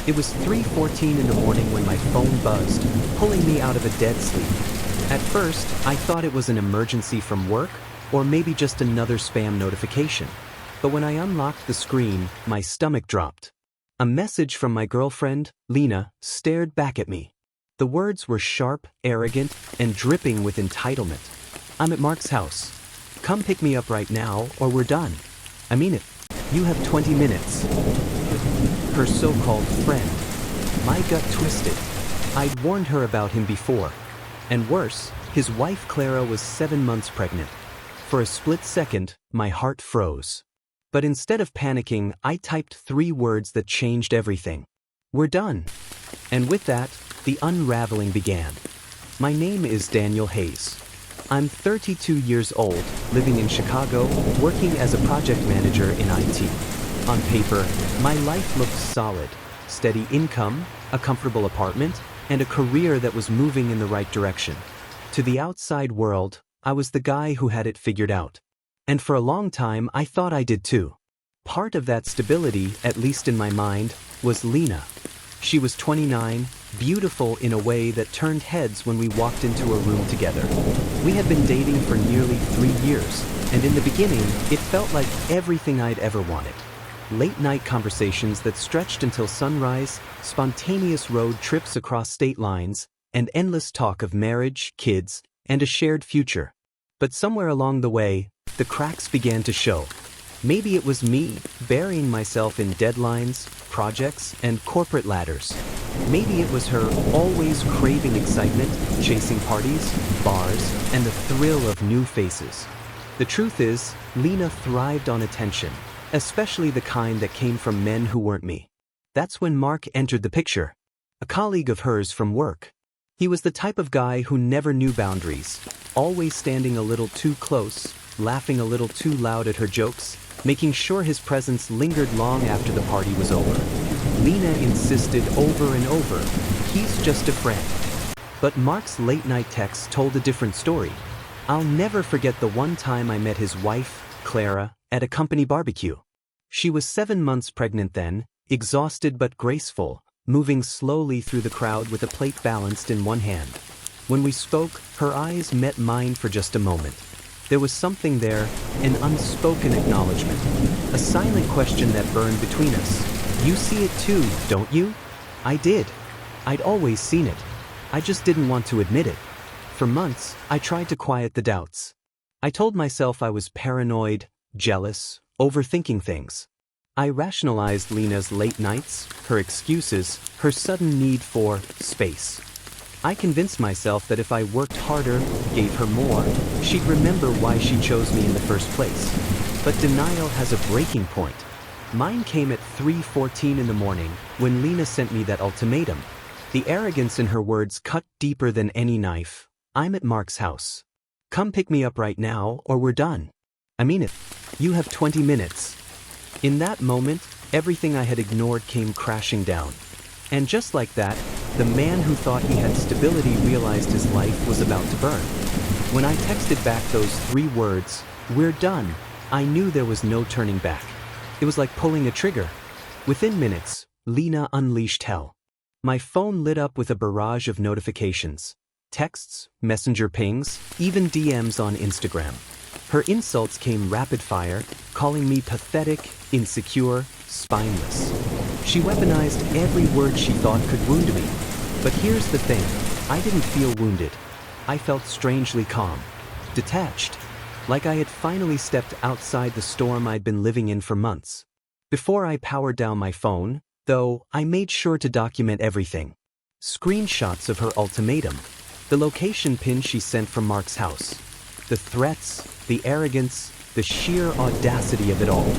It was 3:14 in the morning when my phone buzzed, pulling me out of a dead sleep. At first, I thought it was an emergency from work, or maybe just another spam notification. But when I unlocked the screen, my stomach dropped. A message from my girlfriend, Lena, stared back at me. The words were sharp, arrogant, and dripping with entitlement. "I'm at Mark's house. Come pick me up right now, or we're done. I mean it. You have 20 minutes. Her so-called friend. My gut twisted. I'd warned her about him before. And worse, his wife Clara was 7 months pregnant. For a split second, my heart froze. But instead of panicking, I typed 3 words that changed everything. "We're done." And with that, the unraveling began. My name is Daniel Hayes. I'm 32 years old, living in Chicago, working as a project manager in IT. On paper, my life looked solid. Steady income, a comfortable apartment, and a career that was moving in the right direction. To the outside world, I was the guy who had it figured out. And for a long time, I thought I did too. Part of that stability, at least in my mind, was Lena. She was 29, beautiful in a way that turned heads when we walked into a room together. We had been dating for nearly 3 years, and in the beginning, it felt like everything I'd ever wanted. Late-night conversations that stretched until sunrise, spontaneous road trips across state lines, and endless talk of marriage, kids, and a shared future. But somewhere along the way, the cracks began to show. Maybe it was me, burying myself in deadlines, projects, and corporate ladders. Maybe it was her, always craving excitement, chasing parties, bars, and the thrill of new faces. The truth is, Lena thrived on attention, especially the kind that came from men who weren't me. That's when Mark entered the picture. A colleague of hers from work. He was the type of guy who never knew boundaries, always standing a little too close, laughing a little too loud at her jokes, making sure his presence lingered long after the party was over. Lena insisted over and over, "He's just a friend." But Mark's late-night texts told a different story. I'll never forget the one time I met his wife, Clara, at a company barbecue. She was 7 months pregnant then, exhausted but graceful, moving slowly through the crowd with a plate balanced in one hand. When we spoke, her eyes met mine for just a moment. There was something there, an unspoken acknowledgement, a silent question that burned between us. "You see it too, don't you?" I did. I'd always seen it. I just didn't want to admit it. For months, I tried to quiet the doubts. I told myself I was paranoid, jealous, overthinking things. I rationalized Lena's late nights, her excuses, her sudden need for space. I convinced myself that if I worked harder, gave her more, she'd remember why she chose me in the first place. But denial has a breaking point. Mine came at 3:14 in the morning when Lena sent me that ultimatum. The arrogance in her words cut deeper than any knife. "I'm at Mark's house. Come pick me up right now, or we're done. I mean it. You have 20 minutes. In that moment, everything I had ignored came crashing down. And just like that, the man who thought he had stability realized his life was about to burn. When I texted back those 3 words, "We're done," I knew there was no turning back. It was like pulling a trigger. Within minutes, Lena unleashed hell. My phone lit up with a barrage of notifications. Texts, messenger pings, even DMs on Instagram. Her insults came rapid fire, calling me pathetic, insecure, spineless. She weaponized every word she thought could wound me. But here's the thing, I didn't feel wounded. I felt strangely calm, detached, like I had finally stepped outside the storm I'd been living in for months. Before I powered down my phone, though, I made sure to document everything. Screenshots of her ultimatum, the location pin she sent from Mark's house, the threats, the arrogance, the sheer audacity of it all.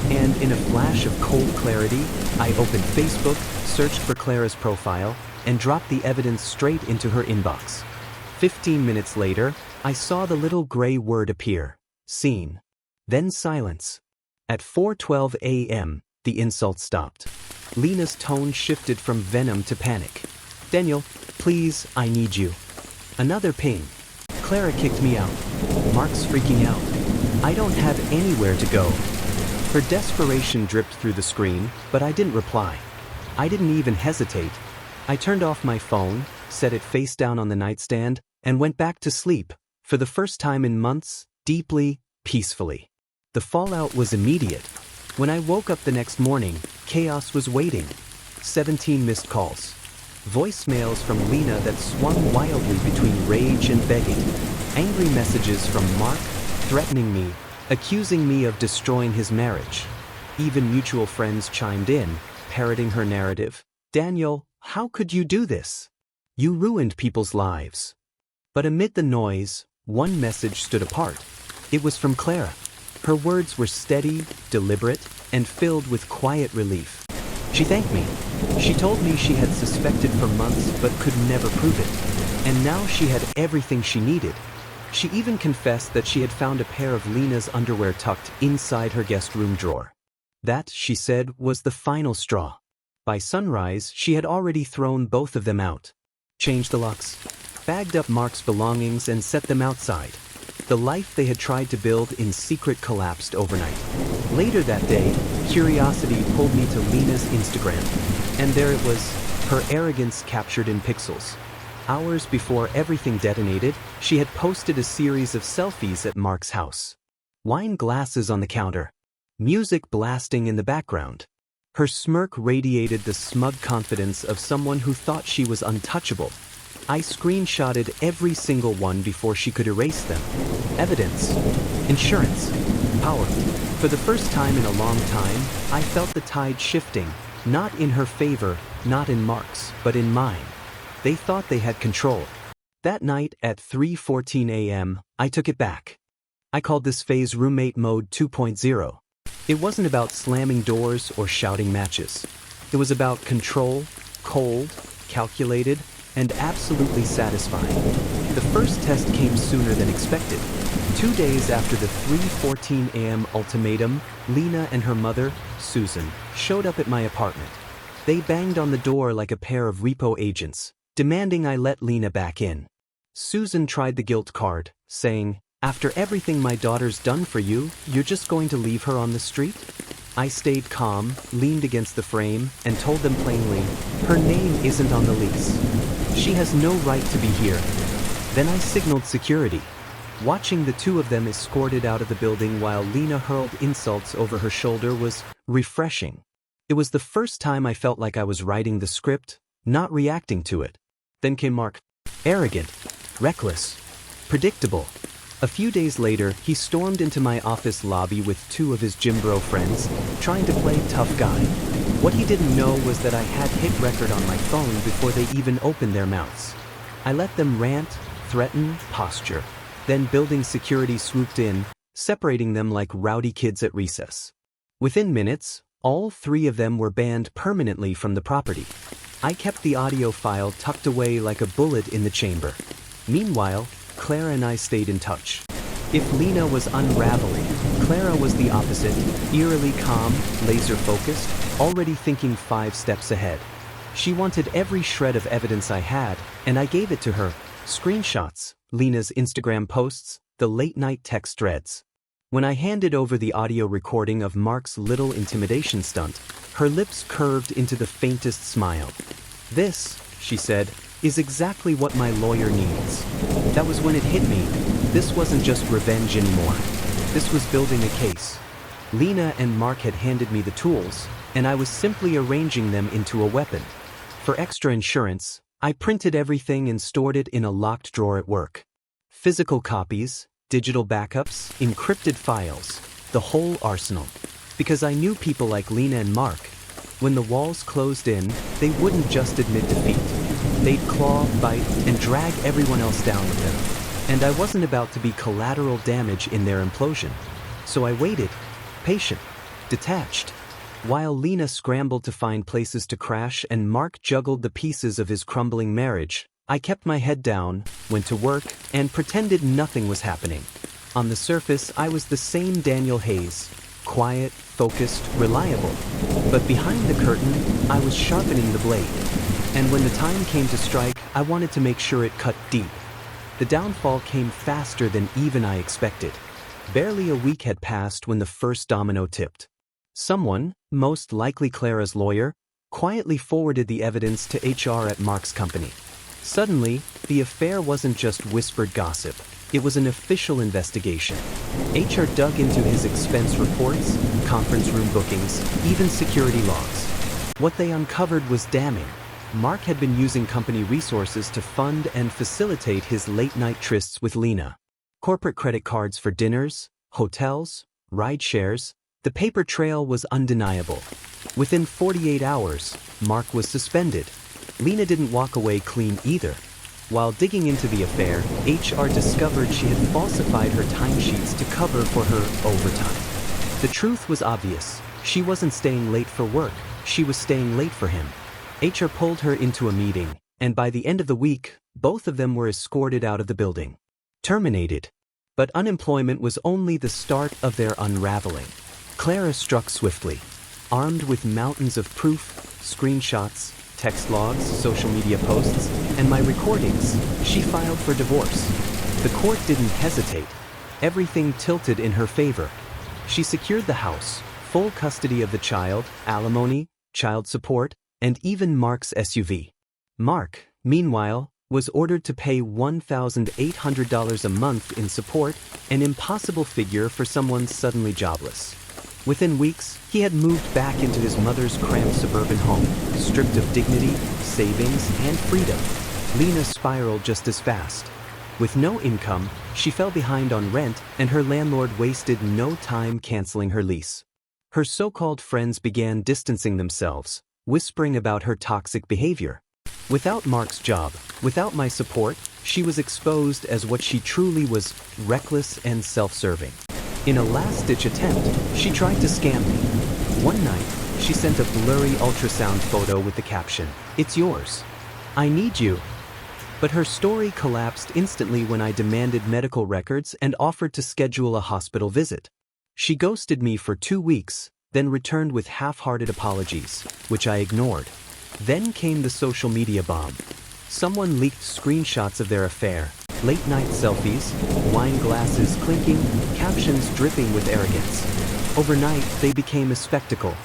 And in a flash of cold clarity, I opened Facebook, searched for Clara's profile, and dropped the evidence straight into her inbox. 15 minutes later, I saw the little gray word appear, seen. Then silence. At 4:12 a.m., the insult stopped. Lena's tone shifted from venom to panic. "Daniel, please, I need you." Another ping. "Clara kicked me out. Mark's freaking out. I don't have anywhere to go." Her desperation dripped through the screen, but I didn't reply. I didn't even hesitate. I turned off my phone, set it face down on the nightstand, and went back to sleep, for the first time in months, deeply, peacefully. The fallout was immediate. When I woke up the next morning, chaos was waiting. 17 missed calls. Voicemails from Lena that swung wildly between rage and begging. Angry messages from Mark, threatening me, accusing me of destroying his marriage. Even mutual friends chimed in, parroting her narrative. Daniel, how could you do this? You ruined people's lives. But amid the noise, one message stood apart. It was from Clara. Her words were steady, deliberate, and filled with quiet relief. She thanked me. She told me she had suspected for months but could never prove it. And now she had everything she needed. She even confessed that she had found a pair of Lena's underwear tucked inside her guest room drawer. That, she said, was the final straw. By sunrise, she had already thrown both of them out. Changed the locks, bagged up Mark's belongings and set them outside. The life they had tried to build in secret collapsed overnight. Later that day, curiosity pulled me to Lena's Instagram, and there it was, her arrogance captured in pixels. Hours before everything detonated, she had posted a series of selfies at Mark's house. Wine glasses on the counter, music blasting in the background. Her smirk radiated the smug confidence of someone who thought she was untouchable. I screenshotted every single one before she could erase them. Evidence. Insurance. Power. For the first time in a long time, I felt the tide shifting, not in her favor, not in Mark's, but in mine. They thought they had control. That night at 3:14 a.m., I took it back. I called this phase roommate mode 2.0. It wasn't about slamming doors or shouting matches. It was about control, cold, calculated, and absolutely satisfying. The first test came sooner than expected. 2 days after the 3:14 a.m. ultimatum, Lena and her mother, Susan, showed up at my apartment. They banged on the door like a pair of repo agents, demanding I let Lena back in. Susan tried the guilt card, saying, "After everything my daughter's done for you, you're just going to leave her on the street?" I stayed calm, leaned against the frame, and told them plainly, "Her name isn't on the lease. She has no right to be here." Then I signaled security. Watching the two of them escorted out of the building while Lena hurled insults over her shoulder was refreshing. It was the first time I felt like I was writing the script, not reacting to it. Then came Mark. Arrogant, reckless, predictable. A few days later, he stormed into my office lobby with two of his gym bro friends, trying to play tough guy. What he didn't know was that I had hit record on my phone before they even opened their mouths. I let them rant, threaten, posture. Then building security swooped in, separating them like rowdy kids at recess. Within minutes, all three of them were banned permanently from the property. I kept the audio file tucked away like a bullet in the chamber. Meanwhile, Clara and I stayed in touch. If Lena was unraveling, Clara was the opposite, eerily calm, laser-focused, already thinking 5 steps ahead. She wanted every shred of evidence I had, and I gave it to her. Screenshots, Lena's Instagram posts, the late-night text threads. When I handed over the audio recording of Mark's little intimidation stunt, her lips curved into the faintest smile. "This," she said, "is exactly what my lawyer needs." That was when it hit me. This wasn't just revenge anymore. This was building a case. Lena and Mark had handed me the tools, and I was simply arranging them into a weapon. For extra insurance, I printed everything and stored it in a locked drawer at work. Physical copies, digital backups, encrypted files, the whole arsenal. Because I knew people like Lena and Mark. When the walls closed in, they wouldn't just admit defeat. They'd claw, bite, and drag everyone else down with them. And I wasn't about to be collateral damage in their implosion. So I waited, patient, detached. While Lena scrambled to find places to crash and Mark juggled the pieces of his crumbling marriage, I kept my head down, went to work, and pretended nothing was happening. On the surface, I was the same Daniel Hayes, quiet, focused, reliable. But behind the curtain, I was sharpening the blade. And when the time came to strike, I wanted to make sure it cut deep. The downfall came faster than even I expected. Barely a week had passed when the first domino tipped. Someone, most likely Clara's lawyer, quietly forwarded the evidence to HR at Mark's company. Suddenly, the affair wasn't just whispered gossip. It was an official investigation. HR dug into his expense reports, conference room bookings, even security logs. What they uncovered was damning. Mark had been using company resources to fund and facilitate his late-night trysts with Lena. Corporate credit cards for dinners, hotels, ride shares. The paper trail was undeniable. Within 48 hours, Mark was suspended. Lena didn't walk away clean either. While digging into the affair, HR discovered she had falsified her timesheets to cover for her overtime. The truth was obvious. She wasn't staying late for work, she was staying late for him. HR pulled her into a meeting, and by the end of the week, both of them were escorted out of the building. Terminated. But unemployment was only the start of their unraveling. Clara struck swiftly. Armed with mountains of proof, screenshots, text logs, social media posts, and my recordings, she filed for divorce. The court didn't hesitate. Everything tilted in her favor. She secured the house, full custody of the child, alimony, child support, and even Mark's SUV. Mark, meanwhile, was ordered to pay $1,800 a month in support, an impossible figure for someone suddenly jobless. Within weeks, he had moved back into his mother's cramped suburban home, stripped of dignity, savings, and freedom. Lena spiraled just as fast. With no income, she fell behind on rent, and her landlord wasted no time canceling her lease. Her so-called friends began distancing themselves, whispering about her toxic behavior. Without Mark's job, without my support, she was exposed as what she truly was: reckless and self-serving. In a last-ditch attempt, she tried to scam me. One night, she sent a blurry ultrasound photo with the caption, "It's yours. I need you." But her story collapsed instantly when I demanded medical records and offered to schedule a hospital visit. She ghosted me for 2 weeks, then returned with half-hearted apologies, which I ignored. Then came the social media bomb. Someone leaked screenshots of their affair, late-night selfies, wine glasses clinking, captions dripping with arrogance. Overnight, they became a spectacle.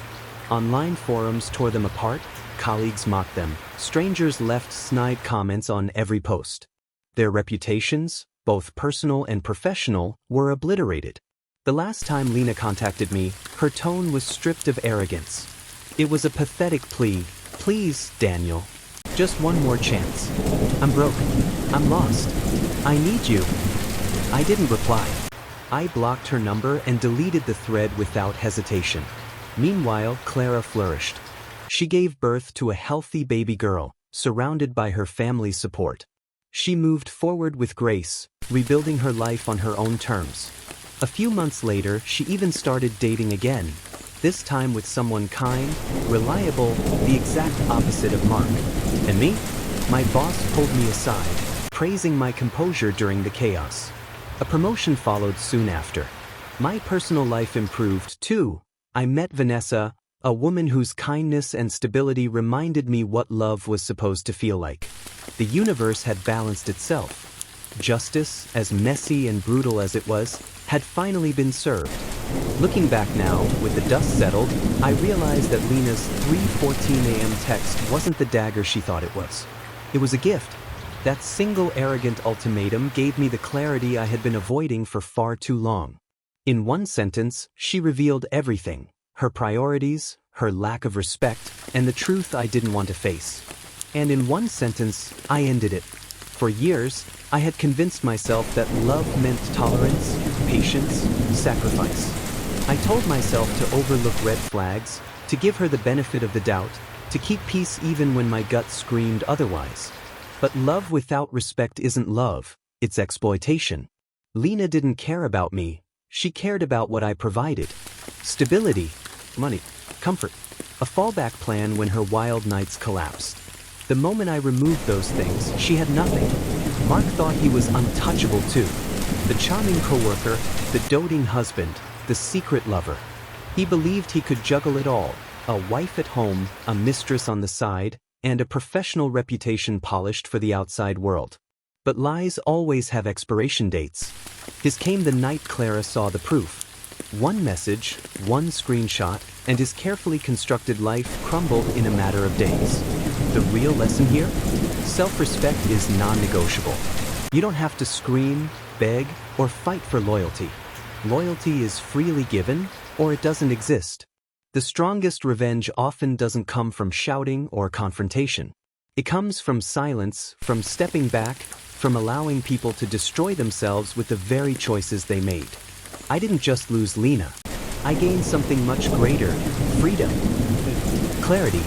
Online forums tore them apart, colleagues mocked them, strangers left snide comments on every post. Their reputations, both personal and professional, were obliterated. The last time Lena contacted me, her tone was stripped of arrogance. It was a pathetic plea. "Please, Daniel. Just one more chance. I'm broke. I'm lost. I need you." I didn't reply. I blocked her number and deleted the thread without hesitation. Meanwhile, Clara flourished. She gave birth to a healthy baby girl, surrounded by her family's support. She moved forward with grace, rebuilding her life on her own terms. A few months later, she even started dating again, this time with someone kind, reliable, the exact opposite of Mark. And me? My boss pulled me aside, praising my composure during the chaos. A promotion followed soon after. My personal life improved too. I met Vanessa, a woman whose kindness and stability reminded me what love was supposed to feel like. The universe had balanced itself. Justice, as messy and brutal as it was, had finally been served. Looking back now, with the dust settled, I realized that Lena's 3:14 a.m. text wasn't the dagger she thought it was. It was a gift. That single arrogant ultimatum gave me the clarity I had been avoiding for far too long. In one sentence, she revealed everything: her priorities, her lack of respect, and the truth I didn't want to face. And in one sentence, I ended it. For years, I had convinced myself that love meant tolerance, patience, sacrifice. I told myself to overlook red flags, to give her the benefit of the doubt, to keep peace even when my gut screamed otherwise. But love without respect isn't love, it's exploitation. Lena didn't care about me, she cared about what I provided. Stability, money, comfort, a fallback plan when her wild nights collapsed. The moment I removed those things, she had nothing. Mark thought he was untouchable too. The charming coworker, the doting husband, the secret lover. He believed he could juggle it all: a wife at home, a mistress on the side, and a professional reputation polished for the outside world. But lies always have expiration dates. His came the night Clara saw the proof. One message, one screenshot, and his carefully constructed life crumbled in a matter of days. The real lesson here? Self-respect is non-negotiable. You don't have to scream, beg, or fight for loyalty. Loyalty is freely given, or it doesn't exist. The strongest revenge often doesn't come from shouting or confrontation. It comes from silence, from stepping back, from allowing people to destroy themselves with the very choices they made. I didn't just lose Lena. I gained something much greater: freedom, clarity,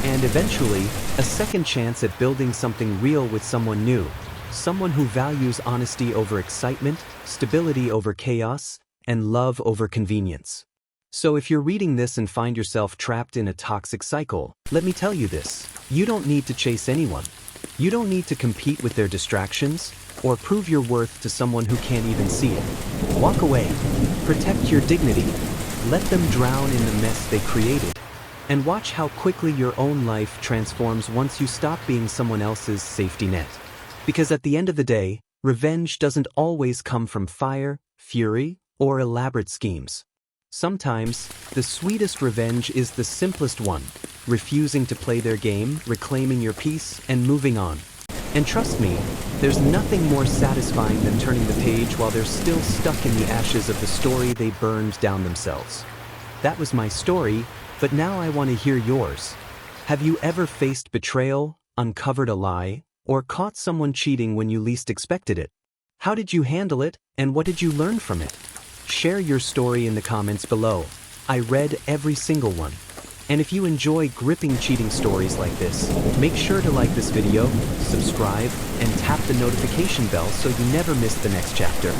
and eventually, a second chance at building something real with someone new. Someone who values honesty over excitement, stability over chaos, and love over convenience. So if you're reading this and find yourself trapped in a toxic cycle, let me tell you this: you don't need to chase anyone. You don't need to compete with their distractions, or prove your worth to someone who can't even see it. Walk away. Protect your dignity. Let them drown in the mess they created. And watch how quickly your own life transforms once you stop being someone else's safety net. Because at the end of the day, revenge doesn't always come from fire, fury, or elaborate schemes. Sometimes, the sweetest revenge is the simplest one: refusing to play their game, reclaiming your peace, and moving on. And trust me, there's nothing more satisfying than turning the page while they're still stuck in the ashes of the story they burned down themselves. That was my story, but now I want to hear yours. Have you ever faced betrayal, uncovered a lie, or caught someone cheating when you least expected it? How did you handle it, and what did you learn from it? Share your story in the comments below. I read every single one. And if you enjoy gripping cheating stories like this, make sure to like this video, subscribe, and tap the notification bell so you never miss the next chapter.